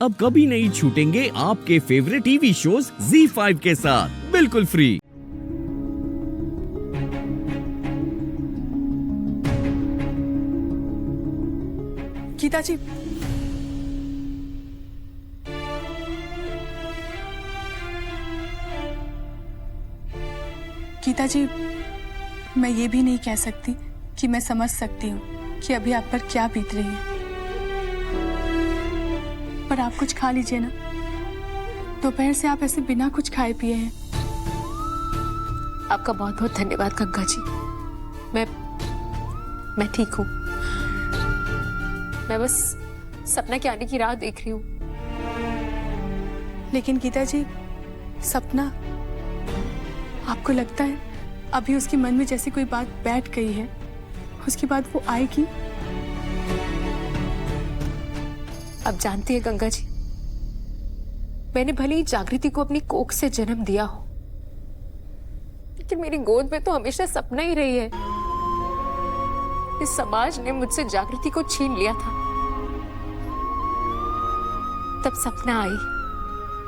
अब कभी नहीं छूटेंगे आपके फेवरेट टीवी शोज ZEE5 के साथ बिल्कुल फ्री। गीता जी, गीता जी, मैं ये भी नहीं कह सकती कि मैं समझ सकती हूँ कि अभी आप पर क्या बीत रही है, पर आप कुछ खा लीजिए ना। दोपहर से आप ऐसे बिना कुछ खाए पिए हैं। आपका बहुत बहुत धन्यवाद गंगा जी। मैं ठीक हूँ। मैं बस सपना के आने की राह देख रही हूँ। लेकिन गीता जी, सपना, आपको लगता है अभी उसके मन में जैसी कोई बात बैठ गई है, उसके बाद वो आएगी? अब जानती है गंगा जी, मैंने भले ही जागृति को अपनी कोख से जन्म दिया हो, लेकिन मेरी गोद में तो हमेशा सपना ही रही है। इस समाज ने मुझसे जागृति को छीन लिया था। तब सपना आई।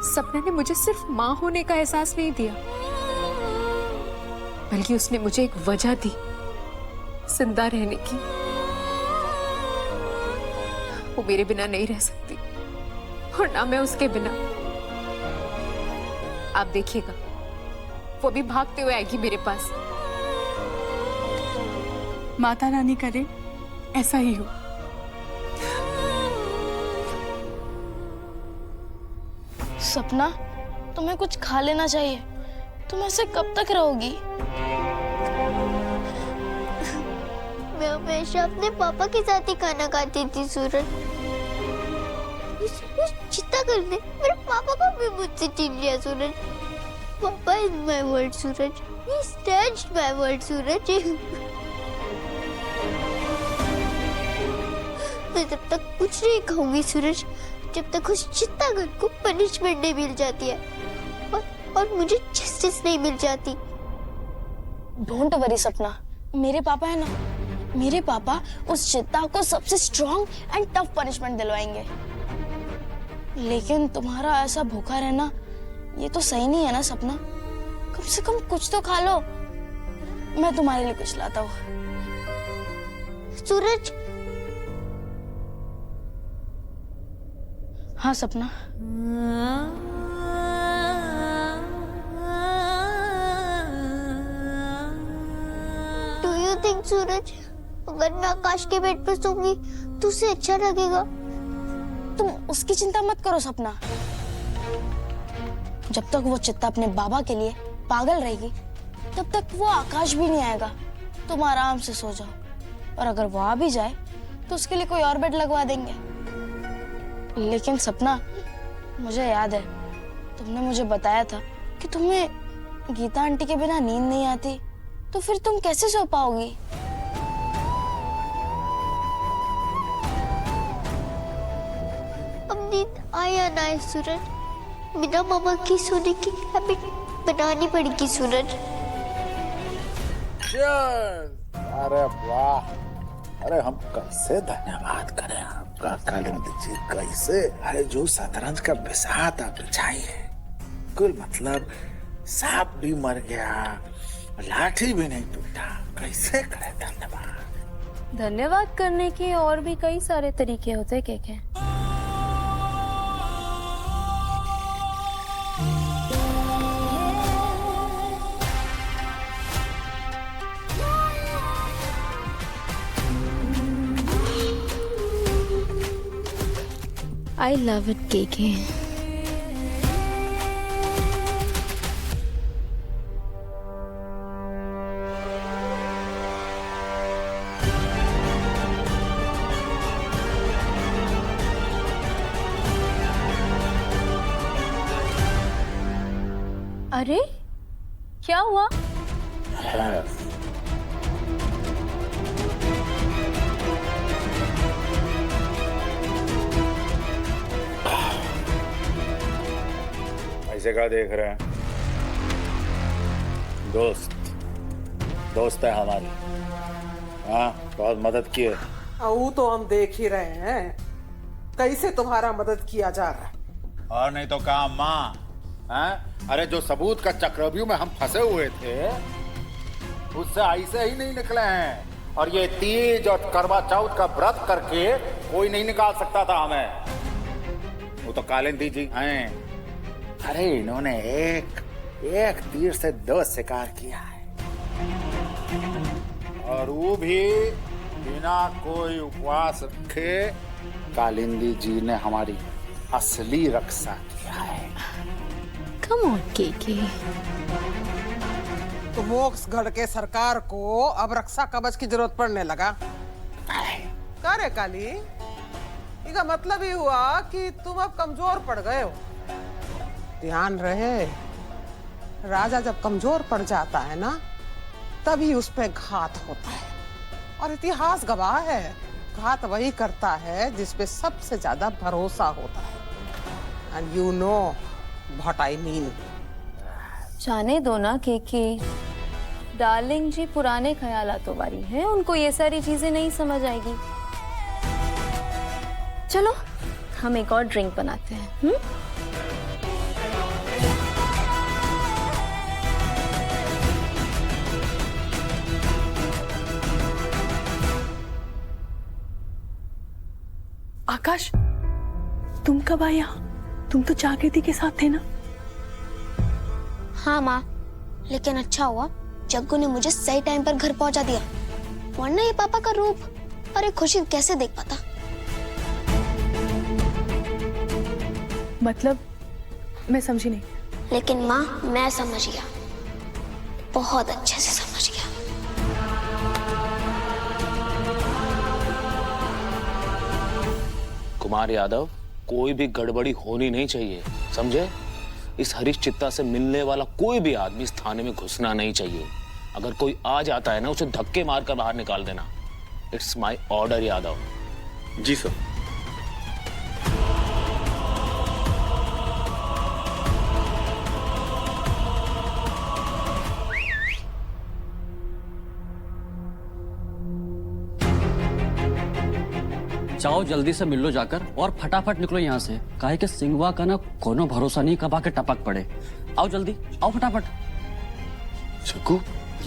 सपना ने मुझे सिर्फ मां होने का एहसास नहीं दिया, बल्कि उसने मुझे एक वजह दी जिंदा रहने की। वो मेरे बिना नहीं रह सकती और ना मैं उसके बिना। आप देखिएगा, वो भी भागते हुए आएगी मेरे पास। माता रानी करे ऐसा ही हो। सपना, तुम्हें कुछ खा लेना चाहिए। तुम ऐसे कब तक रहोगी? मैं हमेशा अपने पापा के साथ ही खाना खाती थी सूरज। चिंता कर दे, मेरे पापा को भी मुझसे छीन लिया Suraj. Papa is my world Suraj, he snatched my world Suraj. मैं तब तक कुछ नहीं खाऊंगी सूरज, जब तक उस चित्तागढ़ को पनिशमेंट नहीं मिल जाती है और मुझे जस्टिस नहीं मिल जाती। डोंट वरी सपना, मेरे पापा है ना, मेरे पापा उस चित्ता को सबसे स्ट्रॉन्ग एंड टफ पनिशमेंट दिलवाएंगे। लेकिन तुम्हारा ऐसा भूखा रहना ये तो सही नहीं है ना सपना। कम से कम कुछ तो खा लो। मैं तुम्हारे लिए कुछ लाता हूँ। सूरज, हाँ सपना। डू यू थिंक सूरज, अगर मैं आकाश के बेड पर सोऊंगी तो उसे अच्छा लगेगा? तुम उसकी चिंता मत करो सपना। जब तक वो चित्ता अपने बाबा के लिए पागल रहेगी, तब तक वो आकाश भी नहीं आएगा। तुम आराम से सो जाओ, और अगर वो आ भी जाए तो उसके लिए कोई और बेड लगवा देंगे। लेकिन सपना, मुझे याद है तुमने मुझे बताया था कि तुम्हें गीता आंटी के बिना नींद नहीं आती, तो फिर तुम कैसे सो पाओगी? अब नींद आया ना है सूरज, बिना मामा की सोने की हैबिट बनानी पड़ेगी सूरज। अरे वाह, अरे हम कैसे धन्यवाद करें आपका कालिंदी जी, कैसे। अरे जो शतरंज का बिसात आप बिछाई है, कुल मतलब सांप भी मर गया, लाठी भी नहीं टूटा। कैसे करें धन्यवाद। धन्यवाद करने के और भी कई सारे तरीके होते हैं के। I love it, KK. अरे क्या हुआ? ऐसे क्या देख रहे हैं? दोस्त है हमारी। हाँ, बहुत मदद की है। वो तो हम देख ही रहे हैं। कैसे तुम्हारा मदद किया जा रहा है। और नहीं तो क्या माँ, हैं? अरे जो सबूत का चक्रव्यूह में हम फंसे हुए थे उससे ऐसे ही नहीं निकले हैं, और ये तीज और करवा चौथ का व्रत करके कोई नहीं निकाल सकता था हमें। वो तो कालिंदी जी हैं। अरे इन्होंने एक तीर से 2 शिकार किया है, और वो भी बिना कोई उपवास रखे। कालिंदी जी ने हमारी असली रक्षा किया है। कम ऑन केके। तो मोक्षगढ़ के सरकार को अब रक्षा कवच की जरूरत पड़ने लगा। क्या रे काली, इसका मतलब ही हुआ कि तुम अब कमजोर पड़ गए हो। ध्यान रहे, राजा जब कमजोर पड़ जाता है ना, तभी उस पे घात होता है, और इतिहास गवाह है, घात वही करता है जिस पे सबसे ज्यादा भरोसा होता है। And you know what I mean. जाने दो ना केके, डार्लिंग जी पुराने ख्यालातों वाली हैं, उनको ये सारी चीजें नहीं समझ आएगी। चलो हम एक और ड्रिंक बनाते हैं। आकाश, तुम कब आए यहाँ? तुम तो जागृति के साथ थे ना? हाँ माँ, लेकिन अच्छा हुआ जग्गू ने मुझे सही टाइम पर घर पहुंचा दिया, वरना ये पापा का रूप और एक खुशी कैसे देख पाता। मतलब मैं समझी नहीं। लेकिन माँ मैं समझ गया, बहुत अच्छे से समझ गया। कुमार यादव, कोई भी गड़बड़ी होनी नहीं चाहिए, समझे? इस हरीश चित्ता से मिलने वाला कोई भी आदमी इस थाने में घुसना नहीं चाहिए। अगर कोई आ जाता है ना, उसे धक्के मारकर बाहर निकाल देना। It's my order Yadav. जी सर। जाओ जल्दी से मिल लो जाकर, और फटाफट निकलो यहाँ से, काहे के सिंगवा का ना कोनो भरोसा नहीं, कब आके टपक पड़े। आओ जल्दी, आओ फटाफट। जग्गू,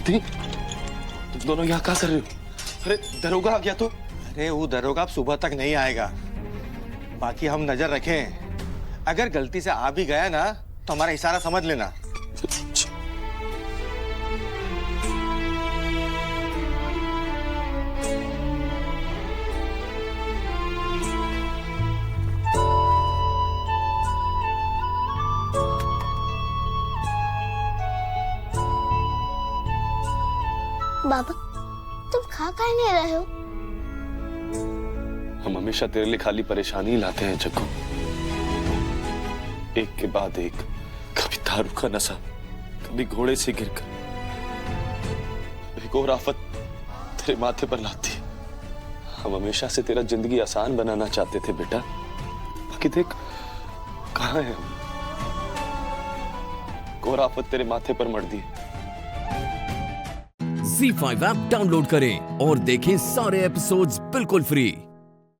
तुम दोनों यहाँ क्या कर रहे हो? अरे दरोगा आ गया तो। अरे वो दरोगा अब सुबह तक नहीं आएगा, बाकी हम नजर रखें। अगर गलती से आ भी गया ना तो हमारा इशारा समझ लेना। बाबा, तुम खा नहीं रहे हो? हम हमेशा तेरे लिए खाली परेशानी ही लाते हैं जग्गू, एक के बाद एक। कभी दारू का नशा, कभी घोड़े से गिरकर, एक और आफत तेरे माथे पर लाती है। हम हमेशा से तेरा जिंदगी आसान बनाना चाहते थे बेटा, बाकी देख कहाँ है हम। एक और आफत तेरे माथे पर मर दी। ZEE5 ऐप डाउनलोड करें और देखें सारे एपिसोड्स बिल्कुल फ्री।